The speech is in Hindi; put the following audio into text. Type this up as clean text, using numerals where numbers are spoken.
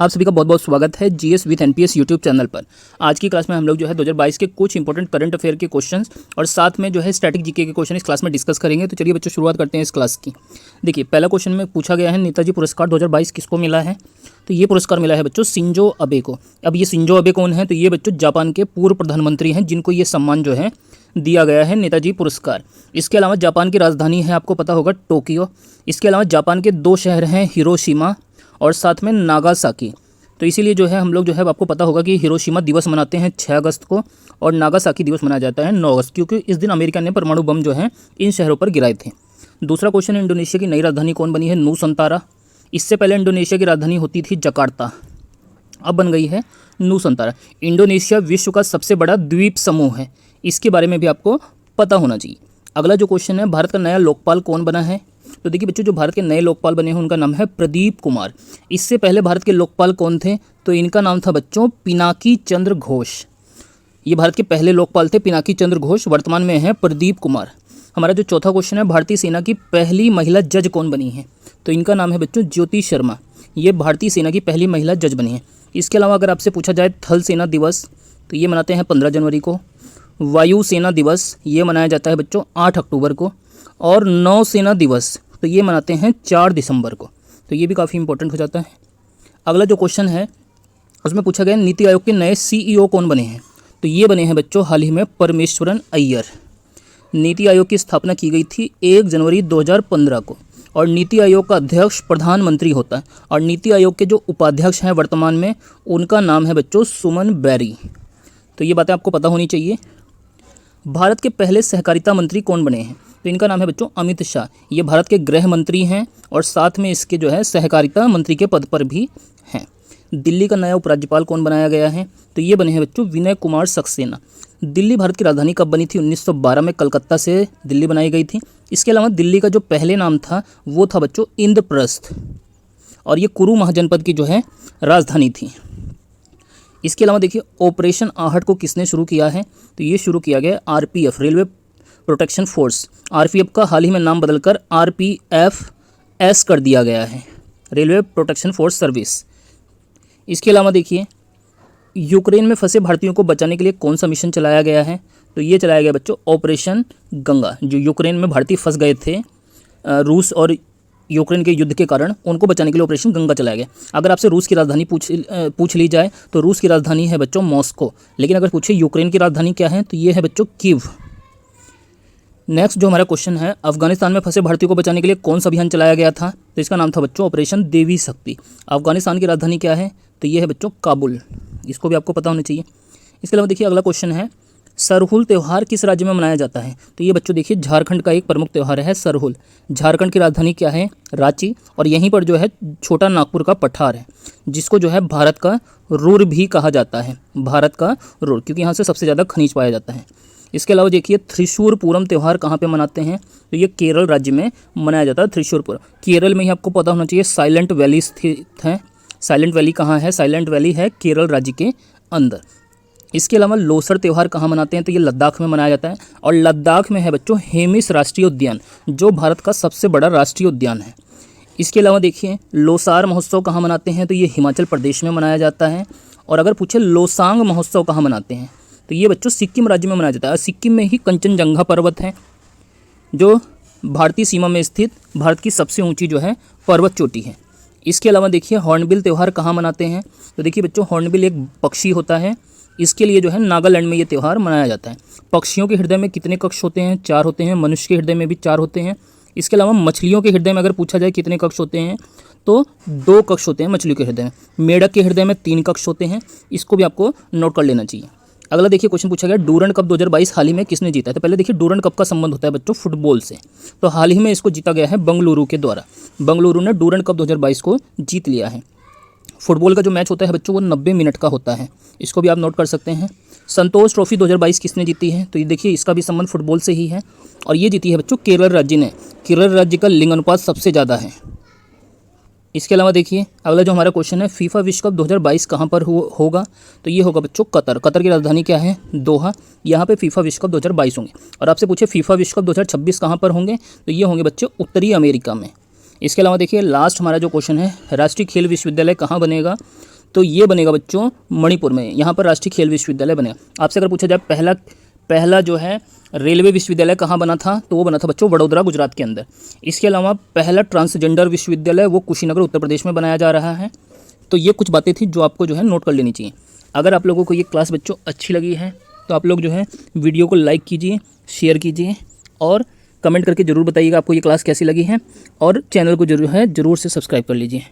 आप सभी का बहुत बहुत स्वागत है GS with NPS YouTube channel पर। आज की क्लास में हम लोग जो है 2022 के कुछ इंपॉर्टेंट करंट अफेयर के क्वेश्चंस और साथ में जो है स्टैटिक जीके के क्वेश्चन इस क्लास में डिस्कस करेंगे। तो चलिए बच्चों शुरुआत करते हैं इस क्लास की। देखिए पहला क्वेश्चन में पूछा गया है नेताजी पुरस्कार 2022 किसको मिला है। तो ये पुरस्कार मिला है बच्चों शिंजो अबे को। अब ये शिंजो अबे कौन है, तो ये बच्चों जापान के पूर्व प्रधानमंत्री हैं जिनको ये सम्मान जो है दिया गया है नेताजी पुरस्कार। इसके अलावा जापान की राजधानी है आपको पता होगा टोक्यो। इसके अलावा जापान के 2 शहर हैं हिरोशिमा और साथ में नागासाकी। तो इसीलिए जो है हम लोग जो है आपको पता होगा कि हिरोशिमा दिवस मनाते हैं 6 अगस्त को और नागासाकी दिवस मनाया जाता है 9 अगस्त, क्योंकि इस दिन अमेरिका ने परमाणु बम जो है इन शहरों पर गिराए थे। दूसरा क्वेश्चन है इंडोनेशिया की नई राजधानी कौन बनी है, नूसंतारा। इससे पहले इंडोनेशिया की राजधानी होती थी जकार्ता, अब बन गई है नूसंतारा। इंडोनेशिया विश्व का सबसे बड़ा द्वीप समूह है, इसके बारे में भी आपको पता होना चाहिए। अगला जो क्वेश्चन है भारत का नया लोकपाल कौन बना है। तो देखिए बच्चों जो भारत के नए लोकपाल बने हैं उनका नाम है प्रदीप कुमार। इससे पहले भारत के लोकपाल कौन थे, तो इनका नाम था बच्चों पिनाकी चंद्र घोष। ये भारत के पहले लोकपाल थे पिनाकी चंद्र घोष, वर्तमान में है प्रदीप कुमार। हमारा जो चौथा क्वेश्चन है भारतीय सेना की पहली महिला जज कौन बनी है। तो इनका नाम है बच्चों ज्योति शर्मा। ये भारतीय सेना की पहली महिला जज बनी है। इसके अलावा अगर आपसे पूछा जाए थल सेना दिवस, तो ये मनाते हैं 15 जनवरी को। वायु सेना दिवस ये मनाया जाता है बच्चों 8 अक्टूबर को। और नौसेना दिवस तो ये मनाते हैं 4 दिसंबर को। तो ये भी काफ़ी इंपॉर्टेंट हो जाता है। अगला जो क्वेश्चन है उसमें पूछा गया नीति आयोग के नए सीईओ कौन बने हैं। तो ये बने हैं बच्चों हाल ही में परमेश्वरन अय्यर। नीति आयोग की स्थापना की गई थी 1 जनवरी 2015 को और नीति आयोग का अध्यक्ष प्रधानमंत्री होता है और नीति आयोग के जो उपाध्यक्ष हैं वर्तमान में उनका नाम है बच्चों सुमन बैरी। तो ये बातें आपको पता होनी चाहिए। भारत के पहले सहकारिता मंत्री कौन बने हैं। तो इनका नाम है बच्चों अमित शाह। ये भारत के गृह मंत्री हैं और साथ में इसके जो है सहकारिता मंत्री के पद पर भी हैं। दिल्ली का नया उपराज्यपाल कौन बनाया गया है। तो ये बने हैं बच्चों विनय कुमार सक्सेना। दिल्ली भारत की राजधानी कब बनी थी, 1912 में कलकत्ता से दिल्ली बनाई गई थी। इसके अलावा दिल्ली का जो पहले नाम था वो था बच्चों इंद्रप्रस्थ और ये कुरु महाजनपद की जो है राजधानी थी। इसके अलावा देखिए ऑपरेशन आहट को किसने शुरू किया है। तो ये शुरू किया गया RPF, railway protection force. RPF का हाल ही में नाम बदलकर आरपीएफएस कर दिया गया है, रेलवे प्रोटेक्शन फोर्स सर्विस। इसके अलावा देखिए यूक्रेन में फंसे भारतीयों को बचाने के लिए कौन सा मिशन चलाया गया है। तो ये चलाया गया बच्चों ऑपरेशन गंगा। जो यूक्रेन में भारतीय फंस गए थे रूस और यूक्रेन के युद्ध के कारण, उनको बचाने के लिए ऑपरेशन गंगा चलाया गया। अगर आपसे रूस की राजधानी पूछ ली जाए तो रूस की राजधानी है बच्चों मॉस्को, लेकिन अगर पूछे यूक्रेन की राजधानी क्या है तो ये है बच्चों कीव। नेक्स्ट जो हमारा क्वेश्चन है अफगानिस्तान में फंसे भारतीयों को बचाने के लिए कौन सा अभियान चलाया गया था। तो इसका नाम था बच्चों ऑपरेशन देवी शक्ति। अफगानिस्तान की राजधानी क्या है, तो ये है बच्चों काबुल। इसको भी आपको पता होना चाहिए। इसके अलावा देखिए अगला क्वेश्चन है सरहुल त्यौहार किस राज्य में मनाया जाता है। तो ये बच्चों देखिए झारखंड का एक प्रमुख त्यौहार है सरहुल। झारखंड की राजधानी क्या है, रांची। और यहीं पर जो है छोटा नागपुर का पठार है जिसको जो है भारत का रुर भी कहा जाता है, भारत का रुर, क्योंकि यहाँ से सबसे ज़्यादा खनिज पाया जाता है। इसके अलावा देखिए त्रिशूर पूरम त्यौहार कहाँ पे मनाते हैं। तो ये केरल राज्य में मनाया जाता है त्रिशूर पूरम। केरल में ही आपको पता होना चाहिए साइलेंट वैली स्थित है। साइलेंट वैली कहाँ है, साइलेंट वैली है केरल राज्य के अंदर। इसके अलावा लोसर त्यौहार कहाँ मनाते हैं, तो ये लद्दाख में मनाया जाता है और लद्दाख में है बच्चों हेमिस राष्ट्रीय उद्यान जो भारत का सबसे बड़ा राष्ट्रीय उद्यान है। इसके अलावा देखिए लोसार महोत्सव कहाँ मनाते हैं, तो ये हिमाचल प्रदेश में मनाया जाता है। और अगर पूछे लोसांग महोत्सव कहाँ मनाते हैं, तो ये बच्चों सिक्किम राज्य में मनाया जाता है। सिक्किम में ही कंचनजंगा पर्वत है जो भारतीय सीमा में स्थित भारत की सबसे ऊँची जो है पर्वत चोटी है। इसके अलावा देखिए हॉर्नबिल त्यौहार कहाँ मनाते हैं। तो देखिए बच्चों हॉर्नबिल एक पक्षी होता है, इसके लिए जो है नागालैंड में ये त्यौहार मनाया जाता है। पक्षियों के हृदय में कितने कक्ष होते हैं, 4 होते हैं। मनुष्य के हृदय में भी 4 होते हैं। इसके अलावा मछलियों के हृदय में अगर पूछा जाए कितने कक्ष होते हैं, तो 2 कक्ष होते हैं मछलियों के हृदय में। मेढक के हृदय में 3 कक्ष होते हैं। इसको भी आपको नोट कर लेना चाहिए। अगला देखिए क्वेश्चन पूछा गया डूरंड कप 2022 हाल ही में किसने जीता है। तो पहले देखिए डूरंड कप का संबंध होता है बच्चों फुटबॉल से। तो हाल ही में इसको जीता गया है बंगलुरु के द्वारा। बंगलुरु ने डूरंड कप 2022 को जीत लिया है। फुटबॉल का जो मैच होता है बच्चों वो 90 मिनट का होता है, इसको भी आप नोट कर सकते हैं। संतोष ट्रॉफी 2022 किसने जीती है। तो ये देखिए इसका भी संबंध फुटबॉल से ही है और ये जीती है बच्चों केरल राज्य ने। केरल राज्य का लिंग अनुपात सबसे ज़्यादा है। इसके अलावा देखिए अगला जो हमारा क्वेश्चन है फीफा विश्व कप 2022 कहाँ पर होगा। तो ये होगा बच्चों कतर। कतर की राजधानी क्या है, दोहा। यहाँ पे फीफा विश्व कप 2022 होंगे। और आपसे पूछे फीफा विश्व कप 2026 कहाँ पर होंगे, तो ये होंगे बच्चों उत्तरी अमेरिका में। इसके अलावा देखिए लास्ट हमारा जो क्वेश्चन है, राष्ट्रीय खेल विश्वविद्यालय कहाँ बनेगा, तो ये बनेगा बच्चों मणिपुर में, यहाँ पर राष्ट्रीय खेल विश्वविद्यालय बनेगा। आपसे अगर पूछा जाए पहला जो है रेलवे विश्वविद्यालय कहाँ बना था, तो वो बना था बच्चों वडोदरा गुजरात के अंदर। इसके अलावा पहला ट्रांसजेंडर विश्वविद्यालय वो कुशीनगर उत्तर प्रदेश में बनाया जा रहा है। तो ये कुछ बातें थी जो आपको जो है नोट कर लेनी चाहिए। अगर आप लोगों को ये क्लास बच्चों अच्छी लगी है तो आप लोग जो है वीडियो को लाइक कीजिए, शेयर कीजिए और कमेंट करके ज़रूर बताइएगा आपको ये क्लास कैसी लगी है, और चैनल को जरूर से सब्सक्राइब कर लीजिए।